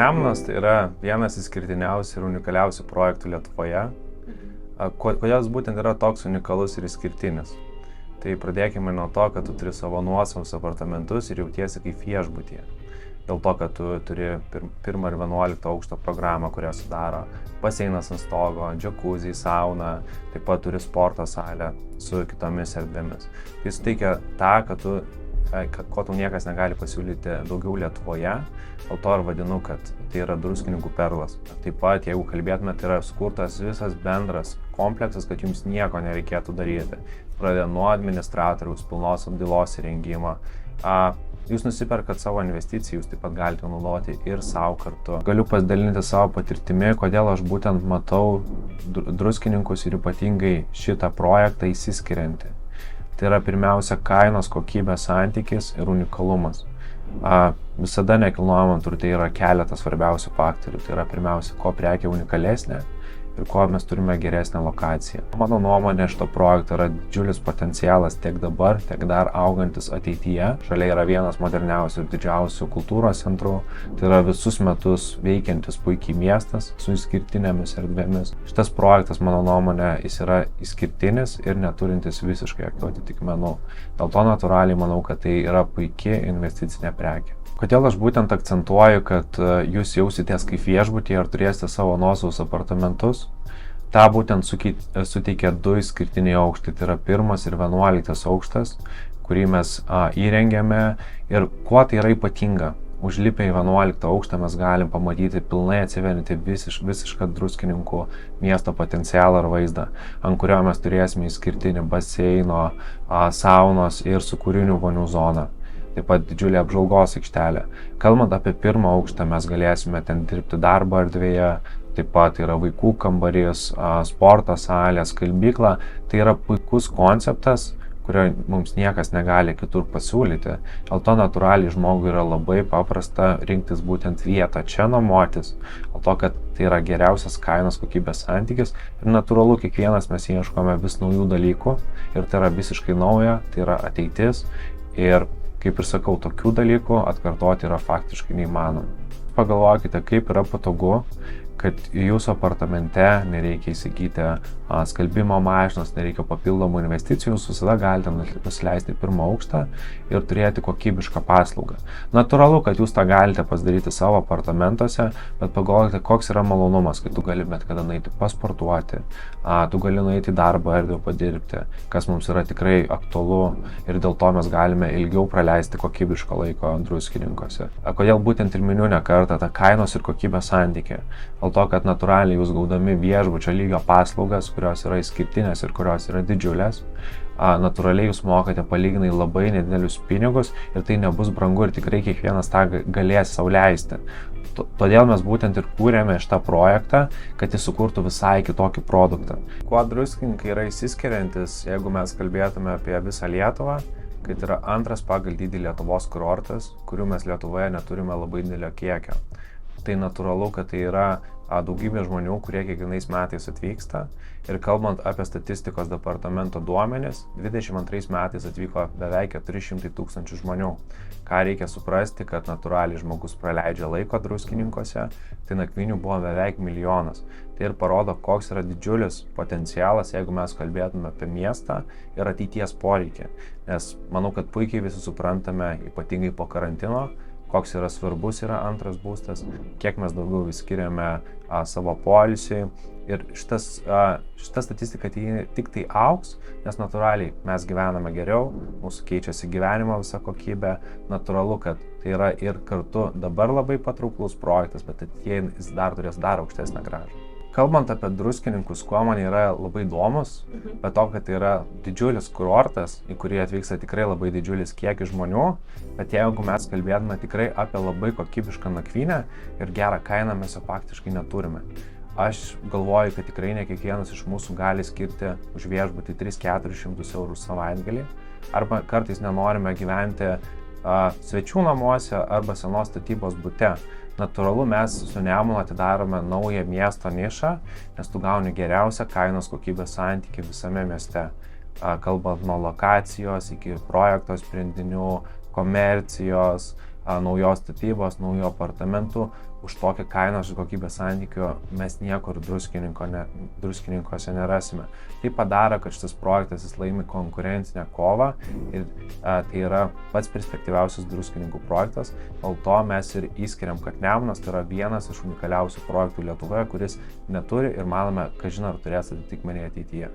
Nemunas tai yra vienas išskirtiniausių ir unikaliausių projektų Lietuvoje. Kodėl jis būtent yra toks unikalus ir išskirtinis? Tai pradėkime nuo to, kad tu turi savo nuosavus apartamentus ir jautiesi kaip viešbutyje. Dėl to, kad tu turi 1 ir 11 aukšto programą, kurią sudaro baseinas ant stogo, džakuzi, sauna, taip pat turi sporto salę su kitomis erdvėmis. Tai suteikia tą, ko tau niekas negali pasiūlyti daugiau Lietuvoje, dėl to ir vadinu, kad tai yra Druskininkų perlas. Taip pat, jeigu kalbėtume, tai yra sukurtas visas bendras kompleksas, kad jums nieko nereikėtų daryti. Pradeda nuo administratoriaus, pilnos apdailos įrengimo. Jūs nusiperkat savo investiciją, jūs taip pat galite naudoti ir savo kartu. Galiu pasidalinti savo patirtimi, kodėl aš būtent matau Druskininkus ir ypatingai šitą projektą išsiskiriantį. Tai yra pirmiausia kainos kokybės santykis ir unikalumas. Visada nekilnojamam turte yra keletas svarbiausių faktorių. Tai yra pirmiausia, ko prekė unikalesnė ir ko mes turime geresnę lokaciją. Mano nuomonė, šito projekto yra didžiulis potencialas tiek dabar, tiek dar augantis ateityje. Šalia yra vienas moderniausių ir didžiausių kultūros centrų. Tai yra visus metus veikiantis puikiai miestas su išskirtinėmis erdvėmis. Šitas projektas, mano nuomonė, jis yra išskirtinis ir neturintis visiškai jokių atitikmenų. Dėl to natūraliai manau, kad tai yra puikia investicinė prekė. Kodėl aš būtent akcentuoju, kad jūs jausitės kaip viešbutyje ir turėsite savo nuosavus apartamentus? Ta būtent suteikia du išskirtiniai aukštai, tai yra 1 ir 11 aukštas, kurį mes įrengėme. Ir kuo tai yra ypatinga? Užlipę į 11 aukštą mes galim pamatyti pilnai atsiverinti visišką Druskininkų miesto potencialą ir vaizdą, ant kurio mes turėsime išskirtinį baseino, saunos ir sūkurinių vonių zoną. Taip pat didžiulė apžvalgos aikštelė. Kalbant apie 1 aukštą, mes galėsime ten dirbti darbo erdvėje, taip pat yra vaikų kambarys, sporto salė, skalbykla. Tai yra puikus konceptas, kurio mums niekas negali kitur pasiūlyti. Dėl to natūraliai žmogui yra labai paprasta rinktis būtent vietą čia nuomotis, dėl to, kad tai yra geriausias kainos kokybės santykis ir natūralu, kiekvienas mes ieškome vis naujų dalykų ir tai yra visiškai nauja, tai yra ateitis ir kaip ir sakau, tokių dalykų atkartoti yra faktiškai neįmanoma. Pagalvokite, kaip yra patogu, kad jūsų apartamente nereikia įsigyti skalbimo mašinos, nereikia papildomų investicijų, jūs visada galite nusileisti 1 aukštą ir turėti kokybišką paslaugą. Natūralu, kad jūs tą galite pasidaryti savo apartamentuose, bet pagalvokite, koks yra malonumas, kai tu gali bet kada nueiti pasportuoti, tu gali nueiti į darbą erdvę padirbti, kas mums yra tikrai aktualu ir dėl to mes galime ilgiau praleisti kokybiško laiko Druskininkuose. Kodėl būtent ir miniu ne kartą tą kainos ir kokybės santykį? Dėl to, kad natūraliai jūs gaudami viešbučio lygio paslaugas, kurios yra išskirtinės ir kurios yra didžiulės, natūraliai jūs mokate palyginai labai nedidelius pinigus ir tai nebus brangu ir tikrai kiekvienas tą galės sau leisti. Todėl mes būtent ir kūrėme šitą projektą, kad jis sukurtų visai kitokį produktą. Kuo Druskininkai yra išsiskiriantis, jeigu mes kalbėtume apie visą Lietuvą, kad yra antras pagal dydį Lietuvos kurortas, kurių mes Lietuvoje neturime labai didelio kiekio. Tai natūralu, kad tai yra daugybė žmonių, kurie kiekvienais metais atvyksta. Ir kalbant apie statistikos departamento duomenis, 22 metais atvyko beveik 400 000 žmonių. Ką reikia suprasti, kad natūraliai žmogus praleidžia laiko Druskininkuose, tai nakvynių buvo beveik 1 milijonas. Tai ir parodo, koks yra didžiulis potencialas, jeigu mes kalbėtume apie miestą ir ateities poreikį. Nes manau, kad puikiai visi suprantame, ypatingai po karantino, koks yra svarbus yra antras būstas, kiek mes daugiau skiriame savo poilsiui. Ir šita statistika tik tai augs, nes natūraliai mes gyvename geriau, mūsų keičiasi gyvenimo visa kokybė. Natūralu, kad tai yra ir kartu dabar labai patrauklus projektas, bet ateityje jis dar turės dar aukštesnę grąžą. Kalbant apie Druskininkus, kuo man yra labai įdomus, bet to, kad tai yra didžiulis kurortas, į kurį atvyksta tikrai labai didžiulis kiekis žmonių, bet jeigu mes kalbėtume tikrai apie labai kokybišką nakvynę ir gerą kainą, mes jo faktiškai neturime. Aš galvoju, kad tikrai ne kiekvienas iš mūsų gali skirti už viešbutį 300–400 eurų savaitgalį, arba kartais nenorime gyventi svečių namuose arba senos statybos bute. Natūralu, mes su Nemunu atidarome naują miesto nišą, nes tu gauni geriausią kainos kokybės santykį visame mieste. kalbant nuo lokacijos iki projekto sprendinių, komercijos, naujos statybos, naujų apartamentų. Už tokią kainą ir kokybės santykių mes niekur druskininkose nerasime. Tai padaro, kad šitas projektas jis laimi konkurencinę kovą ir tai yra pats perspektyviausias druskininkų projektas. Dėl to mes ir įskiriam, kad Nemunas tai yra vienas iš unikaliausių projektų Lietuvoje, kuris neturi ir manome, kažin ar turės atitikmenį ateityje.